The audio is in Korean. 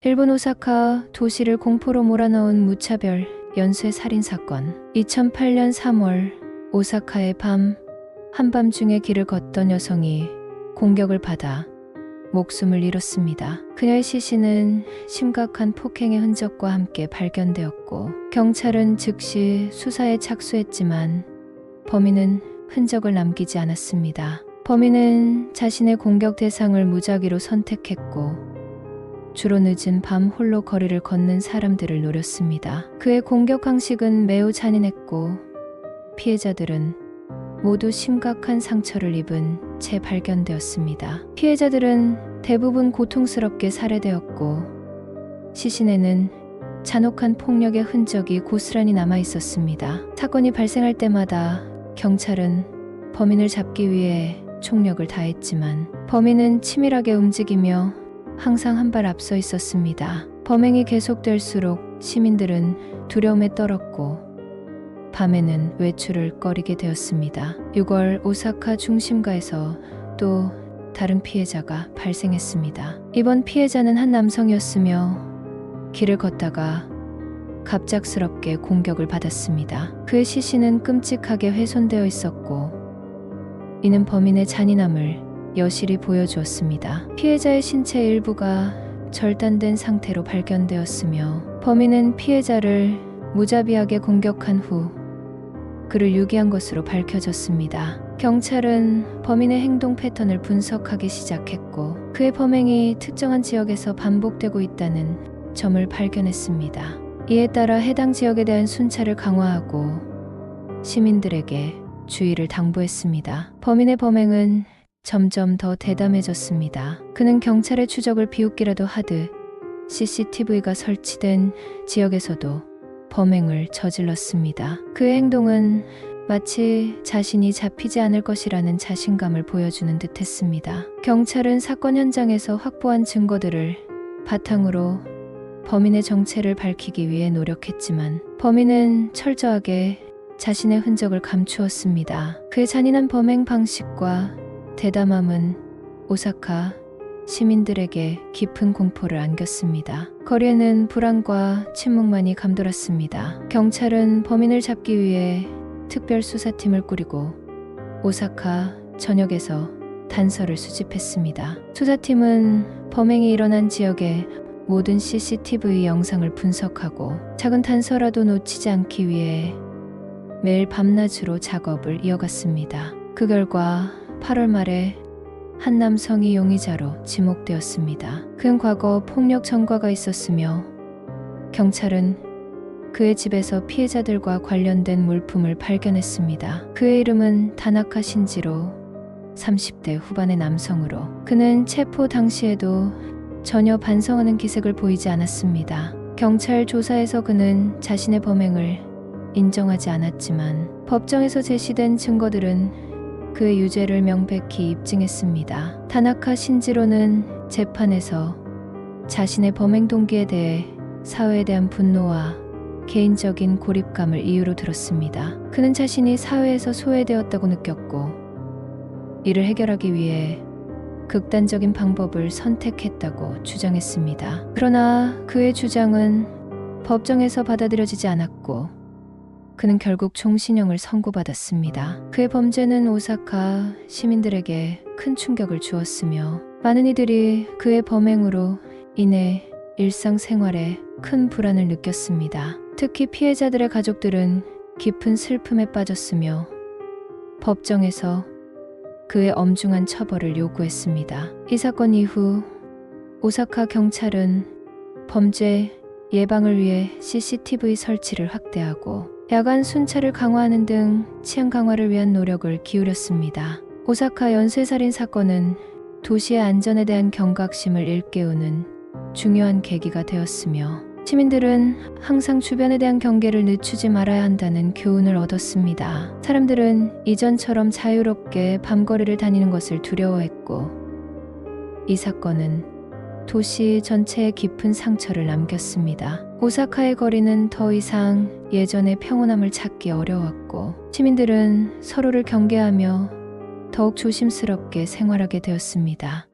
일본 오사카 도시를 공포로 몰아넣은 무차별 연쇄 살인 사건. 2008년 3월 오사카의 한밤중에 길을 걷던 여성이 공격을 받아 목숨을 잃었습니다. 그녀의 시신은 심각한 폭행의 흔적과 함께 발견되었고 경찰은 즉시 수사에 착수했지만 범인은 흔적을 남기지 않았습니다. 범인은 자신의 공격 대상을 무작위로 선택했고 주로 늦은 밤 홀로 거리를 걷는 사람들을 노렸습니다. 그의 공격 방식은 매우 잔인했고 피해자들은 모두 심각한 상처를 입은 채 발견되었습니다. 피해자들은 대부분 고통스럽게 살해되었고 시신에는 잔혹한 폭력의 흔적이 고스란히 남아 있었습니다. 사건이 발생할 때마다 경찰은 범인을 잡기 위해 총력을 다했지만 범인은 치밀하게 움직이며 항상 한 발 앞서 있었습니다. 범행이 계속될수록 시민들은 두려움에 떨었고 밤에는 외출을 꺼리게 되었습니다. 6월 오사카 중심가에서 또 다른 피해자가 발생했습니다. 이번 피해자는 한 남성이었으며 길을 걷다가 갑작스럽게 공격을 받았습니다. 그의 시신은 끔찍하게 훼손되어 있었고 이는 범인의 잔인함을 여실히 보여주었습니다. 피해자의 신체 일부가 절단된 상태로 발견되었으며 범인은 피해자를 무자비하게 공격한 후 그를 유기한 것으로 밝혀졌습니다. 경찰은 범인의 행동 패턴을 분석하기 시작했고 그의 범행이 특정한 지역에서 반복되고 있다는 점을 발견했습니다. 이에 따라 해당 지역에 대한 순찰을 강화하고 시민들에게 주의를 당부했습니다. 범인의 범행은 점점 더 대담해졌습니다. 그는 경찰의 추적을 비웃기라도 하듯 CCTV가 설치된 지역에서도 범행을 저질렀습니다. 그의 행동은 마치 자신이 잡히지 않을 것이라는 자신감을 보여주는 듯했습니다. 경찰은 사건 현장에서 확보한 증거들을 바탕으로 범인의 정체를 밝히기 위해 노력했지만 범인은 철저하게 자신의 흔적을 감추었습니다. 그의 잔인한 범행 방식과 대담함은 오사카 시민들에게 깊은 공포를 안겼습니다. 거리에는 불안과 침묵만이 감돌았습니다. 경찰은 범인을 잡기 위해 특별 수사팀을 꾸리고 오사카 전역에서 단서를 수집했습니다. 수사팀은 범행이 일어난 지역의 모든 CCTV 영상을 분석하고 작은 단서라도 놓치지 않기 위해 매일 밤낮으로 작업을 이어갔습니다. 그 결과 8월 말에 한 남성이 용의자로 지목되었습니다. 그는 과거 폭력 전과가 있었으며 경찰은 그의 집에서 피해자들과 관련된 물품을 발견했습니다. 그의 이름은 다나카 신지로 30대 후반의 남성으로 그는 체포 당시에도 전혀 반성하는 기색을 보이지 않았습니다. 경찰 조사에서 그는 자신의 범행을 인정하지 않았지만 법정에서 제시된 증거들은 그의 유죄를 명백히 입증했습니다. 다나카 신지로는 재판에서 자신의 범행 동기에 대해 사회에 대한 분노와 개인적인 고립감을 이유로 들었습니다. 그는 자신이 사회에서 소외되었다고 느꼈고 이를 해결하기 위해 극단적인 방법을 선택했다고 주장했습니다. 그러나 그의 주장은 법정에서 받아들여지지 않았고 그는 결국 총신형을 선고받았습니다. 그의 범죄는 오사카 시민들에게 큰 충격을 주었으며 많은 이들이 그의 범행으로 인해 일상생활에 큰 불안을 느꼈습니다. 특히 피해자들의 가족들은 깊은 슬픔에 빠졌으며 법정에서 그의 엄중한 처벌을 요구했습니다. 이 사건 이후 오사카 경찰은 범죄 예방을 위해 CCTV 설치를 확대하고 야간 순찰을 강화하는 등 치안 강화를 위한 노력을 기울였습니다. 오사카 연쇄살인 사건은 도시의 안전에 대한 경각심을 일깨우는 중요한 계기가 되었으며 시민들은 항상 주변에 대한 경계를 늦추지 말아야 한다는 교훈을 얻었습니다. 사람들은 이전처럼 자유롭게 밤거리를 다니는 것을 두려워했고 이 사건은 도시 전체에 깊은 상처를 남겼습니다. 오사카의 거리는 더 이상 예전의 평온함을 찾기 어려웠고 시민들은 서로를 경계하며 더욱 조심스럽게 생활하게 되었습니다.